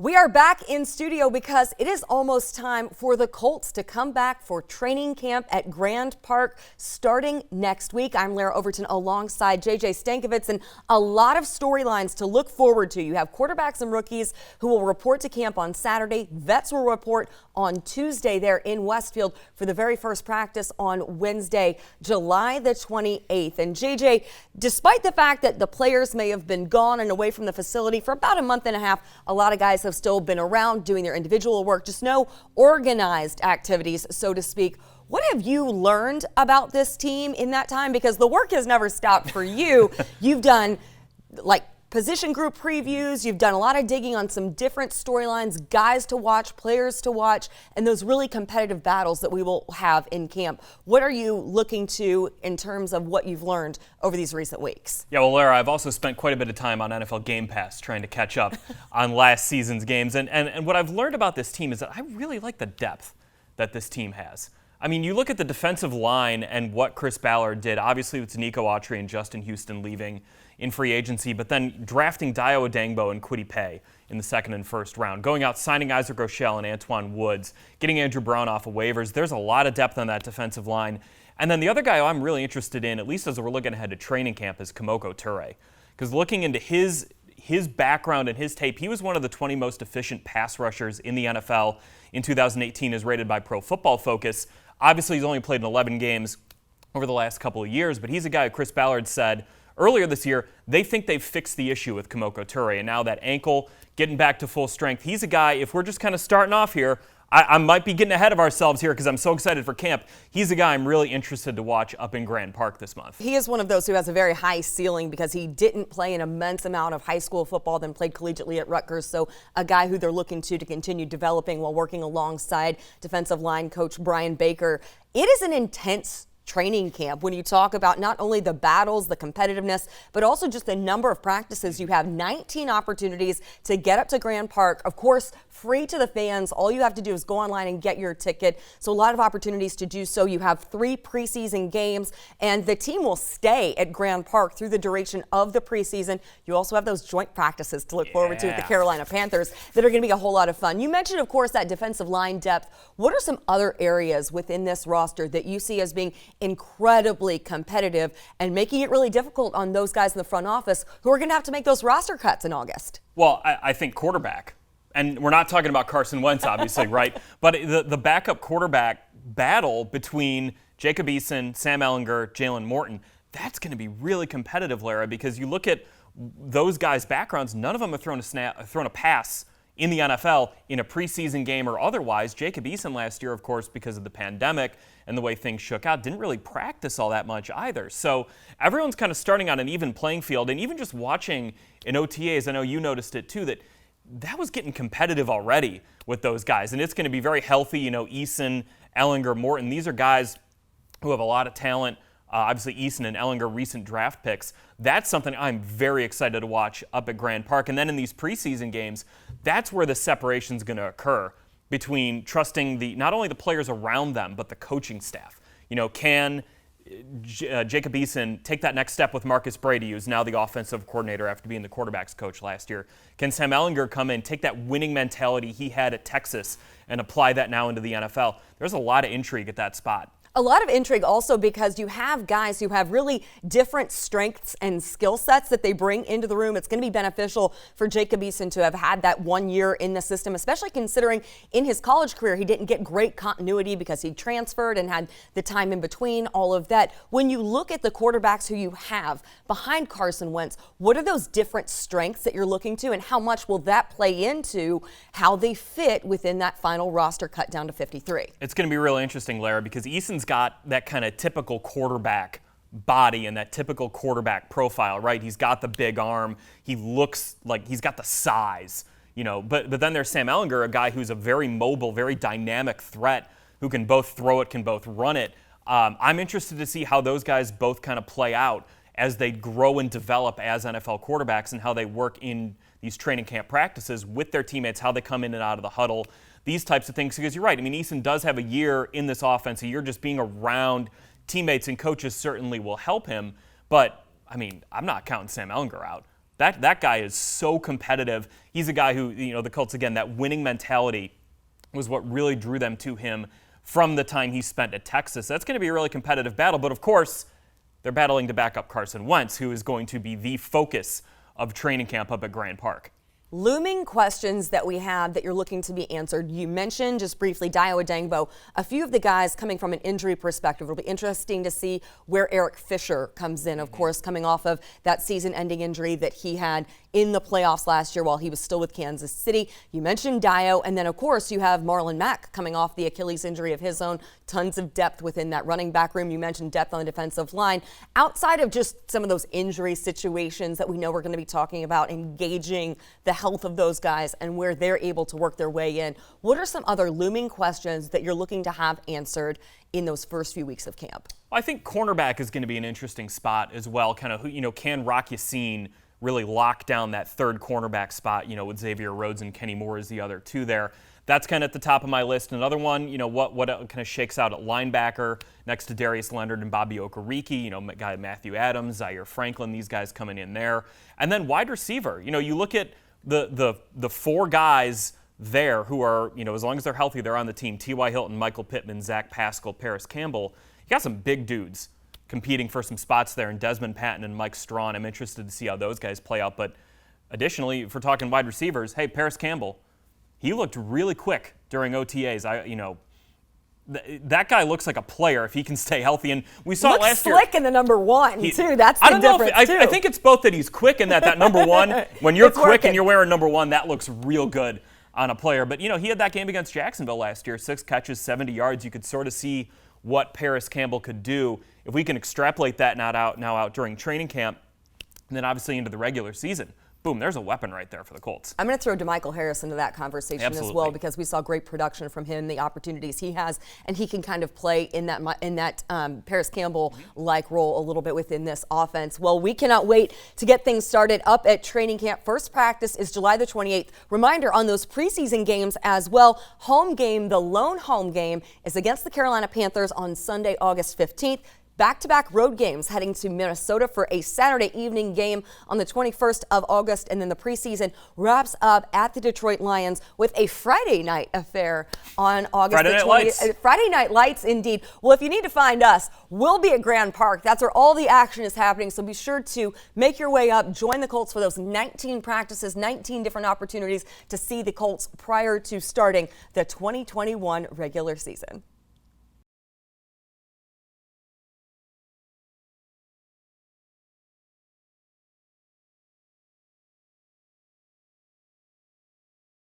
We are back in studio because it is almost time for the Colts to come back for training camp at Grand Park starting next week. I'm Larra Overton alongside JJ Stankevitz, and a lot of storylines to look forward to. You have quarterbacks and rookies who will report to camp on Saturday. Vets will report on Tuesday there in Westfield for the very first practice on Wednesday, July the 28th. And JJ, despite the fact that the players may have been gone and away from the facility for about a month and a half, a lot of guys have still been around doing their individual work, just no organized activities, so to speak. What have you learned about this team in that time? Because the work has never stopped for you. You've done like position group previews. You've done a lot of digging on some different storylines, guys to watch, players to watch, and those really competitive battles that we will have in camp. What are you looking to in terms of what you've learned over these recent weeks? Yeah, well, Larra, I've also spent quite a bit of time on NFL Game Pass trying to catch up on last season's games. And what I've learned about this team is that I really like the depth that this team has. I mean, you look at the defensive line and what Chris Ballard did, obviously with Nico Autry and Justin Houston leaving in free agency, but then drafting Dio Odangbo and Kwity Paye in the second and first round, going out, signing Isaac Rochelle and Antoine Woods, getting Andrew Brown off of waivers. There's a lot of depth on that defensive line. And then the other guy I'm really interested in, at least as we're looking ahead to training camp, is Komoko Turay. Because looking into his background and his tape, he was one of the 20 most efficient pass rushers in the NFL in 2018 as rated by Pro Football Focus. Obviously, he's only played in 11 games over the last couple of years, but he's a guy who Chris Ballard said earlier this year they think they've fixed the issue with Komoko Turay, and now that ankle getting back to full strength. He's a guy, if we're just kind of starting off here, I might be getting ahead of ourselves here because I'm so excited for camp. He's a guy I'm really interested to watch up in Grand Park this month. He is one of those who has a very high ceiling because he didn't play an immense amount of high school football, then played collegiately at Rutgers. So a guy who they're looking to continue developing while working alongside defensive line coach Brian Baker. It is an intense training camp when you talk about not only the battles, the competitiveness, but also just the number of practices. You have 19 opportunities to get up to Grand Park. Of course, free to the fans. All you have to do is go online and get your ticket. So a lot of opportunities to do so. You have 3 preseason games, and the team will stay at Grand Park through the duration of the preseason. You also have those joint practices to look forward to with the Carolina Panthers that are going to be a whole lot of fun. You mentioned, of course, that defensive line depth. What are some other areas within this roster that you see as being incredibly competitive and making it really difficult on those guys in the front office who are going to have to make those roster cuts in August? Well, I think quarterback. And we're not talking about Carson Wentz, obviously, right? But the backup quarterback battle between Jacob Eason, Sam Ellinger, Jalen Morton, that's going to be really competitive, Larra, because you look at those guys' backgrounds, none of them have thrown a pass in the NFL in a preseason game or otherwise. Jacob Eason last year, of course, because of the pandemic and the way things shook out, didn't really practice all that much either. So everyone's kind of starting on an even playing field. And even just watching in OTAs, I know you noticed it too, that was getting competitive already with those guys. And it's going to be very healthy. You know, Eason, Ellinger, Morton, these are guys who have a lot of talent. Obviously, Eason and Ellinger, recent draft picks. That's something I'm very excited to watch up at Grand Park. And then in these preseason games, that's where the separation is going to occur between trusting not only the players around them, but the coaching staff. You know, can Jacob Eason take that next step with Marcus Brady, who's now the offensive coordinator after being the quarterback's coach last year? Can Sam Ellinger come in, take that winning mentality he had at Texas and apply that now into the NFL? There's a lot of intrigue at that spot. A lot of intrigue also because you have guys who have really different strengths and skill sets that they bring into the room. It's going to be beneficial for Jacob Eason to have had that 1 year in the system, especially considering in his college career he didn't get great continuity because he transferred and had the time in between, all of that. When you look at the quarterbacks who you have behind Carson Wentz, what are those different strengths that you're looking to, and how much will that play into how they fit within that final roster cut down to 53? It's going to be really interesting, Larra, because Eason's got that kind of typical quarterback body and that typical quarterback profile, right? He's got the big arm. He looks like he's got the size, you know. But then there's Sam Ellinger, a guy who's a very mobile, very dynamic threat who can both throw it, can both run it. I'm interested to see how those guys both kind of play out as they grow and develop as NFL quarterbacks and how they work in these training camp practices with their teammates, how they come in and out of the huddle, these types of things. Because you're right, I mean, Eason does have a year in this offense. A year just being around teammates and coaches certainly will help him. But, I mean, I'm not counting Sam Ellinger out. That guy is so competitive. He's a guy who, the Colts, again, that winning mentality was what really drew them to him from the time he spent at Texas. That's going to be a really competitive battle. But, of course, they're battling to back up Carson Wentz, who is going to be the focus of training camp up at Grand Park. Looming questions that we have that you're looking to be answered. You mentioned just briefly Dayo Odeyingbo. A few of the guys coming from an injury perspective. It'll be interesting to see where Eric Fisher comes in, of course, coming off of that season-ending injury that he had in the playoffs last year while he was still with Kansas City. You mentioned Dayo, and then, of course, you have Marlon Mack coming off the Achilles injury of his own. Tons of depth within that running back room. You mentioned depth on the defensive line. Outside of just some of those injury situations that we know we're going to be talking about, engaging the health of those guys and where they're able to work their way in, what are some other looming questions that you're looking to have answered in those first few weeks of camp? I think cornerback is going to be an interesting spot as well. Kind of, can Rock Ya-Sin really lock down that third cornerback spot, with Xavier Rhodes and Kenny Moore as the other two there. That's kind of at the top of my list. Another one, what kind of shakes out at linebacker next to Darius Leonard and Bobby Okereke, guy Matthew Adams, Zaire Franklin, these guys coming in there. And then wide receiver, you look at the four guys there who are, as long as they're healthy, they're on the team. T.Y. Hilton, Michael Pittman, Zach Pascal, Paris Campbell. You got some big dudes competing for some spots there in Desmond Patton and Mike Strawn. I'm interested to see how those guys play out. But additionally, if we're talking wide receivers, hey, Paris Campbell, he looked really quick during OTAs. That guy looks like a player if he can stay healthy. And we saw it last year. Looks slick in the number one, too. That's the difference, too. I think it's both that he's quick and that number one, when you're quick and you're wearing number one, that looks real good on a player. But, he had that game against Jacksonville last year, 6 catches, 70 yards. You could sort of see what Paris Campbell could do. If we can extrapolate that now out during training camp, and then obviously into the regular season, boom, there's a weapon right there for the Colts. I'm going to throw DeMichael Harris into that conversation Absolutely. as well, because we saw great production from him, the opportunities he has, and he can kind of play in that Paris Campbell-like role a little bit within this offense. Well, we cannot wait to get things started up at training camp. First practice is July the 28th. Reminder on those preseason games as well. Home game, the lone home game, is against the Carolina Panthers on Sunday, August 15th. Back-to-back road games heading to Minnesota for a Saturday evening game on the 21st of August, and then the preseason wraps up at the Detroit Lions with a Friday night affair on August 20th. Friday Night Lights, indeed. Well, if you need to find us, we'll be at Grand Park. That's where all the action is happening, so be sure to make your way up, join the Colts for those 19 practices, 19 different opportunities to see the Colts prior to starting the 2021 regular season.